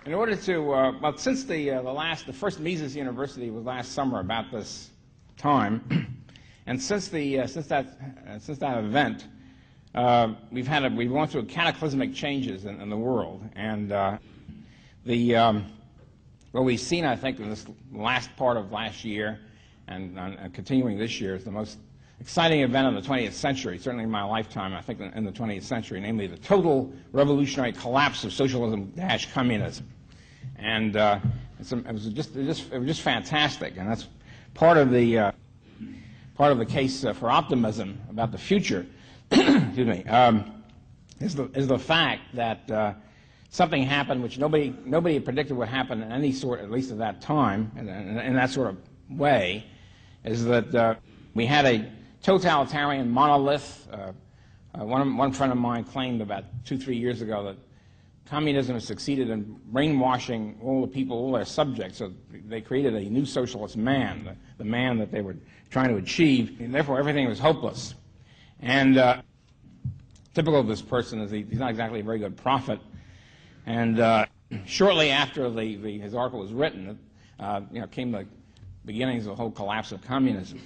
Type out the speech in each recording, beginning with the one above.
In order to, well, since the first Mises University was last summer about this time, and since that event, we've gone through cataclysmic changes in the world, and what we've seen, I think, in this last part of last year and continuing this year is the most exciting event of the 20th century, certainly in my lifetime, I think, in the 20th century, namely the total revolutionary collapse of socialism-communism. And it was just fantastic, and that's part of the case for optimism about the future. Excuse me, is the fact that something happened which nobody had predicted would happen in any sort, at least at that time, in that sort of way, is that we had a totalitarian monolith. One friend of mine claimed about 2-3 years ago that communism has succeeded in brainwashing all the people, all their subjects, so they created a new socialist man, the man that they were trying to achieve, and therefore everything was hopeless. And typical of this person is he's not exactly a very good prophet. And shortly after his article was written, came the beginnings of the whole collapse of communism.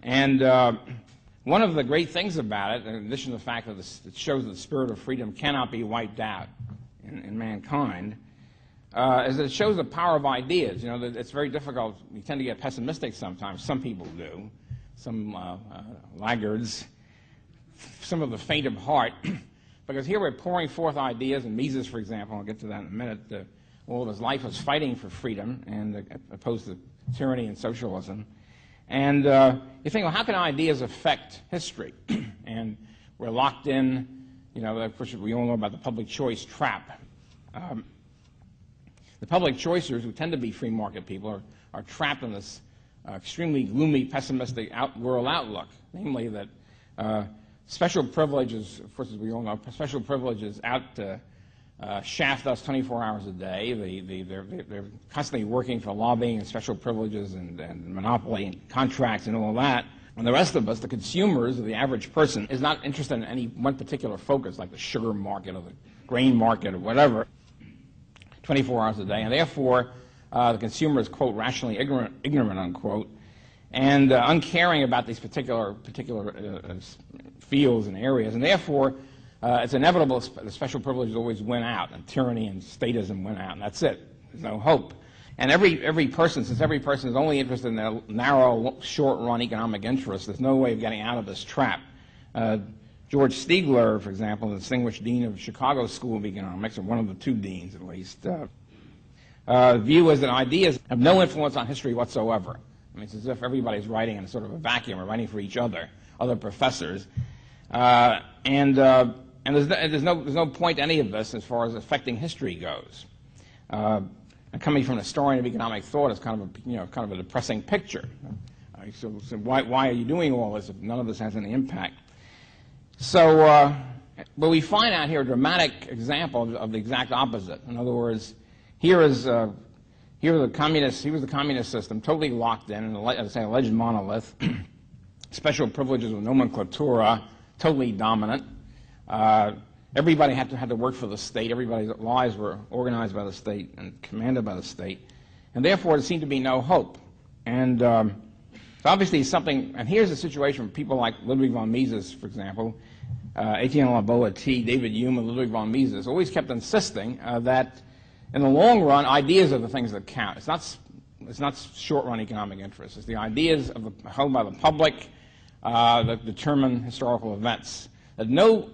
And one of the great things about it, in addition to the fact that it shows that the spirit of freedom cannot be wiped out in mankind, is that it shows the power of ideas. You know, that it's very difficult. We tend to get pessimistic sometimes. Some people do. Some laggards. Some of the faint of heart. Because here we're pouring forth ideas, and Mises, for example, I'll get to that in a minute, all of his life was fighting for freedom and opposed to tyranny and socialism. And you think, well, how can ideas affect history? And we're locked in, of course, we all know about the public choice trap. The public choicers, who tend to be free market people, are trapped in this extremely gloomy, pessimistic world outlook, namely that special privileges, of course, as we all know, special privileges out to shaft us 24 hours a day. They're constantly working for lobbying and special privileges and monopoly and contracts and all that. And the rest of us, the consumers, or the average person, is not interested in any one particular focus, like the sugar market or the grain market or whatever, 24 hours a day. And therefore, the consumer is, quote, rationally ignorant, unquote, and uncaring about these particular fields and areas. And therefore, it's inevitable the special privileges always win out, and tyranny and statism win out, and that's it. There's no hope. And every person, since every person is only interested in their narrow, short-run economic interests, there's no way of getting out of this trap. George Stigler, for example, the distinguished dean of Chicago School of Economics, or one of the two deans at least, view is that ideas have no influence on history whatsoever. I mean, it's as if everybody's writing in sort of a vacuum, or writing for each other professors. And there's no point to any of this as far as affecting history goes. And coming from an historian of economic thought, it's kind of a depressing picture. So why are you doing all this if none of this has any impact? So, but we find out here a dramatic example of the exact opposite. In other words, here was the communist system, totally locked in, as I say, alleged monolith, special privileges with nomenclatura, totally dominant. Everybody had to work for the state. Everybody's lives were organized by the state and commanded by the state. And therefore, there seemed to be no hope. And so obviously something, and here's a situation for people like Ludwig von Mises, for example, Etienne Laboe-T, David Hume, and Ludwig von Mises always kept insisting that in the long run, ideas are the things that count. It's not short-run economic interests. It's the ideas held by the public that determine historical events. That no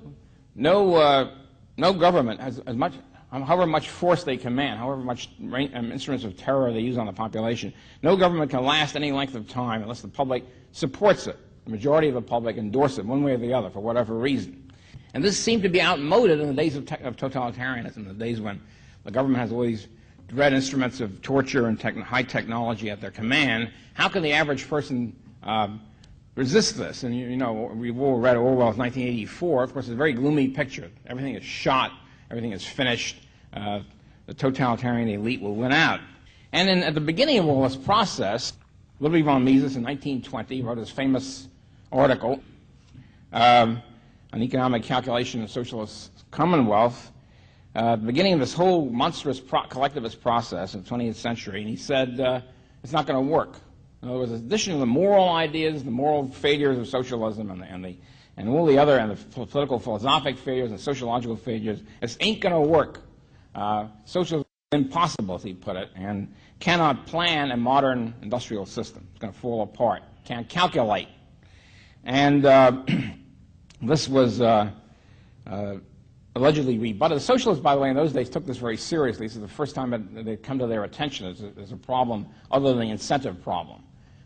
government has however much force they command, however much instruments of terror they use on the population, no government can last any length of time unless the public supports it. The majority of the public endorse it one way or the other for whatever reason. And this seemed to be outmoded in the days of totalitarianism, the days when the government has all these dread instruments of torture and high technology at their command. How can the average person resist this? And we've all read Orwell's 1984. Of course, it's a very gloomy picture. Everything is shot. Everything is finished. The totalitarian elite will win out. And then at the beginning of all this process, Ludwig von Mises in 1920 wrote his famous article, An Economic Calculation of Socialist Commonwealth, at the beginning of this whole monstrous collectivist process in the 20th century, and he said it's not going to work. In other words, in addition to the moral ideas, the moral failures of socialism, and all the other, and the political philosophic failures and sociological failures, this ain't going to work. Socialism is impossible, as he put it, and cannot plan a modern industrial system. It's going to fall apart. Can't calculate. And this was allegedly rebutted. The socialists, by the way, in those days took this very seriously. This is the first time that they'd come to their attention as a problem other than the incentive problem.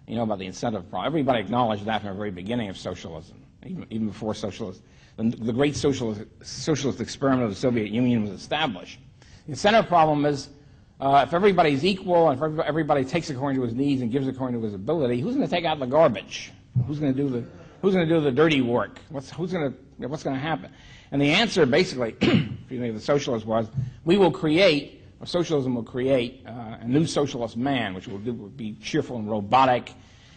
You know about the incentive problem. Everybody acknowledged that from the very beginning of socialism, even before socialism. The great socialist experiment of the Soviet Union was established. The incentive problem is if everybody's equal and if everybody takes according to his needs and gives according to his ability, who's going to take out the garbage? Who's going to do the dirty work? What's going to happen? And the answer, basically, the socialist was, socialism will create a new socialist man, which will be cheerful and robotic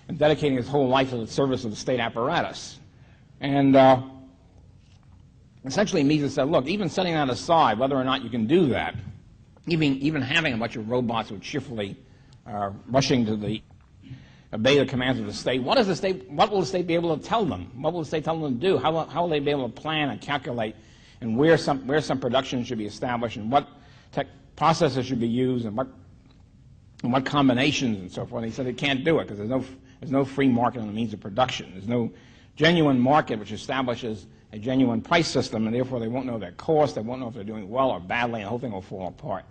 and dedicating his whole life to the service of the state apparatus. And essentially Mises said, look, even setting that aside, whether or not you can do that, even having a bunch of robots who are cheerfully rushing to obey the commands of the state, what will the state be able to tell them? What will the state tell them to do? How will they be able to plan and calculate and where some production should be established and what processes should be used and what combinations and so forth? And he said they can't do it because there's no free market on the means of production. There's no genuine market which establishes a genuine price system, and therefore they won't know their cost, they won't know if they're doing well or badly, and the whole thing will fall apart.